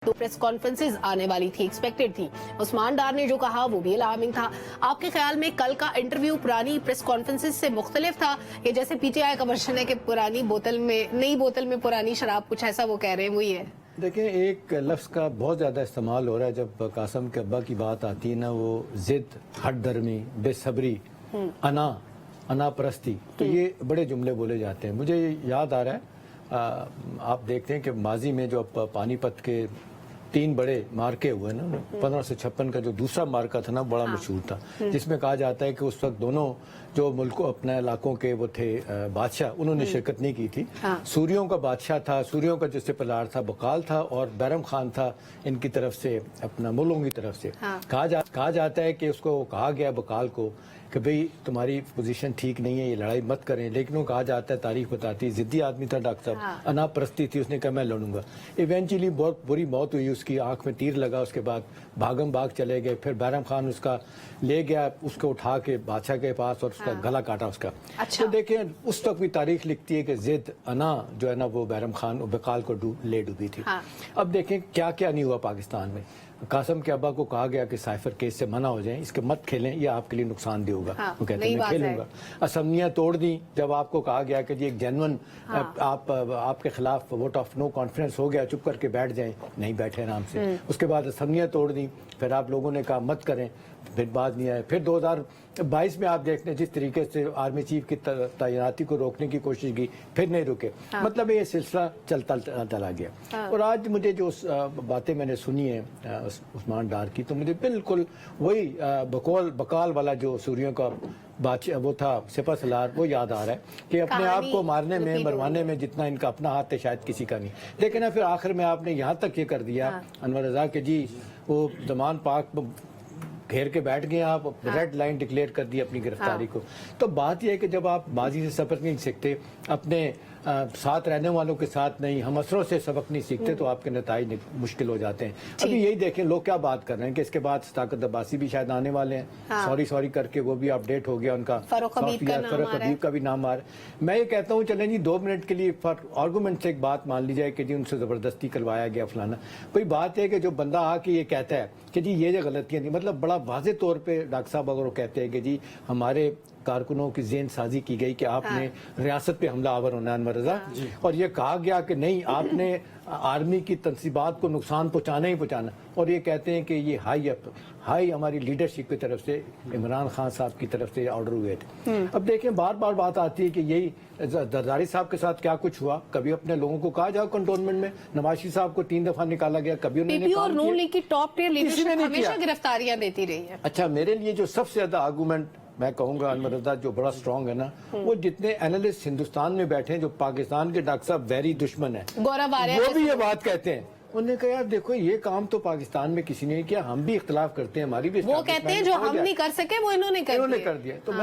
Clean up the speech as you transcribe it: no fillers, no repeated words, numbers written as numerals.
दो press conferences आने वाली थी, एक्सपेक्टेड थी। उस्मान डार ने जो कहा वो भी अलार्मिंग था। आपके ख्याल में कल का इंटरव्यू पुरानी प्रेस कॉन्फ्रेंसेज से मुख्तलिफ था, ये जैसे पीटीआई का वर्जन है कि पुरानी बोतल में, नई बोतल में पुरानी शराब, कुछ ऐसा वो कह रहे हैं, वही है? देखें, एक लफ्ज़ का बहुत ज़्यादा इस्तेमाल हो रहा है जब कासम के अब्बा की बात आती है ना, वो ज़िद, हट दर्मी, बेसब्री, अना परस्ती, तो ये बड़े जुमले बोले जाते हैं। मुझे याद आ रहा है, आप देखते हैं कि माजी में जो पानीपत के 3 बड़े मार्के हुए ना, 1556 का जो दूसरा मार्का था ना, बड़ा मशहूर था, जिसमें कहा जाता है कि उस वक्त दोनों जो मुल्कों अपने इलाकों के वो थे बादशाह, उन्होंने शिरकत नहीं की थी। सूरियों का बादशाह था, सूरियों का जिससे पलार था बकाल था, और बैरम खान था इनकी तरफ से, अपना मुल्कों की तरफ से। कहा जाता है कि उसको कहा गया बकाल को कि भाई तुम्हारी पोजीशन ठीक नहीं है, ये लड़ाई मत करें, लेकिन वो कहा जाता है, तारीख बताती है, जिद्दी आदमी था डॉक्टर साहब, अना परस्ती थी, उसने कहा मैं लड़ूंगा। इवेंचुअली बहुत बुरी मौत हुई, उसकी आंख में तीर लगा, उसके बाद भागम भाग चले गए। फिर बैरम खान उसका ले गया, उसको उठा के बादशाह के पास, और उसका गला काटा उसका। तो देखें, उस तक भी तारीख लिखती है कि जिद, अना जो है ना, वो बैरम खान बकाल को ले डूबी थी। अब देखें क्या क्या नहीं हुआ पाकिस्तान में। कासम के अब्बा को कहा गया कि साइफर केस से मना हो जाएं, इसके मत खेलें, ये आपके लिए नुकसानदेह होगा। वो कहते हैं मैं खेलूंगा। असम्बलियां तोड़ दी जब आपको कहा गया कि जी एक जेन्युइन आपके खिलाफ वोट ऑफ नो कॉन्फिडेंस हो गया, चुप करके बैठ जाएं, नहीं बैठे आराम से। उसके बाद असम्बलियां तोड़ दी, फिर आप लोगों ने कहा मत करें, फिर बात नहीं आया। फिर 2022 में आप देखते हैं जिस तरीके से आर्मी चीफ की तैनाती को रोकने की कोशिश की, फिर नहीं रुके। मतलब ये सिलसिला चलता चला गया। और आज मुझे जो बातें मैंने सुनी है उस्मान डार की, तो मुझे बिल्कुल वही बकाल वाला जो सूरियों का बादशाह वो था, सिपह सलार, वो याद आ रहा है कि अपने आप को मारने में, मरवाने में जितना इनका अपना हाथ है शायद किसी का नहीं। लेकिन फिर आखिर में आपने यहाँ तक ये कर दिया अनवर रजा के जी वो जमान पाक घेर के बैठ गए, आप रेड लाइन डिक्लेयर कर दी अपनी गिरफ्तारी को। तो बात यह है कि जब आप माजी से सबक नहीं सीखते, अपने साथ रहने वालों के साथ नहीं, हम असरों से सबक नहीं सीखते, तो आपके नताइज मुश्किल हो जाते हैं। अभी यही देखें लोग क्या बात कर रहे हैं कि इसके बाद सदाकत अब्बासी भी शायद आने वाले हैं। सॉरी करके वो भी अपडेट हो गया उनका, फारूक हबीब का भी नाम आ रहा है। मैं ये कहता हूँ चलें जी 2 मिनट के लिए आर्गूमेंट से एक बात मान ली जाए कि जी उनसे जबरदस्ती करवाया गया फलाना। कोई बात है कि जो बंदा आके ये कहता है कि जी ये जो गलतियां थी, मतलब बड़ा वाज़ेह तौर पे डॉक्टर साहब अगर वो कहते हैं कि जी हमारे कारकुनों की ज़ेन साजी की गई कि आपने रियासत पे हमला आवर होना अनवर रजा, और ये कहा गया कि नहीं आपने आर्मी की तंसीबात को नुकसान पहुंचाना ही पहुंचाना, और ये कहते हैं कि ये हाई हमारी लीडरशिप की तरफ से, इमरान खान साहब की तरफ से ऑर्डर हुए थे। अब देखें बार बार बात आती है कि यही जरदारी साहब के साथ क्या कुछ हुआ। कभी अपने लोगों को कहा जाओ कंटोनमेंट में, नवाज शरीफ साहब को 3 दफा निकाला गया, कभी उन्होंने और नून लीग की टॉप टियर लीडरशिप हमेशा गिरफ्तारियां देती रही है। अच्छा, मेरे लिए जो सबसे ज्यादा आर्गूमेंट मैं कहूंगा अनवर रजा जो बड़ा स्ट्रांग है ना, वो जितने एनालिस्ट हिंदुस्तान में बैठे हैं, जो पाकिस्तान के डॉक्टर साहब वेरी दुश्मन है, गौरव आर्या, वो भी ये बात कहते हैं। उन्होंने कहा यार देखो ये काम तो पाकिस्तान में किसी ने किया, हम भी इख्तलाफ करते हैं, हमारी भी, वो कहते हैं जो हम नहीं कर सके वो इन्होंने कर दिया। तो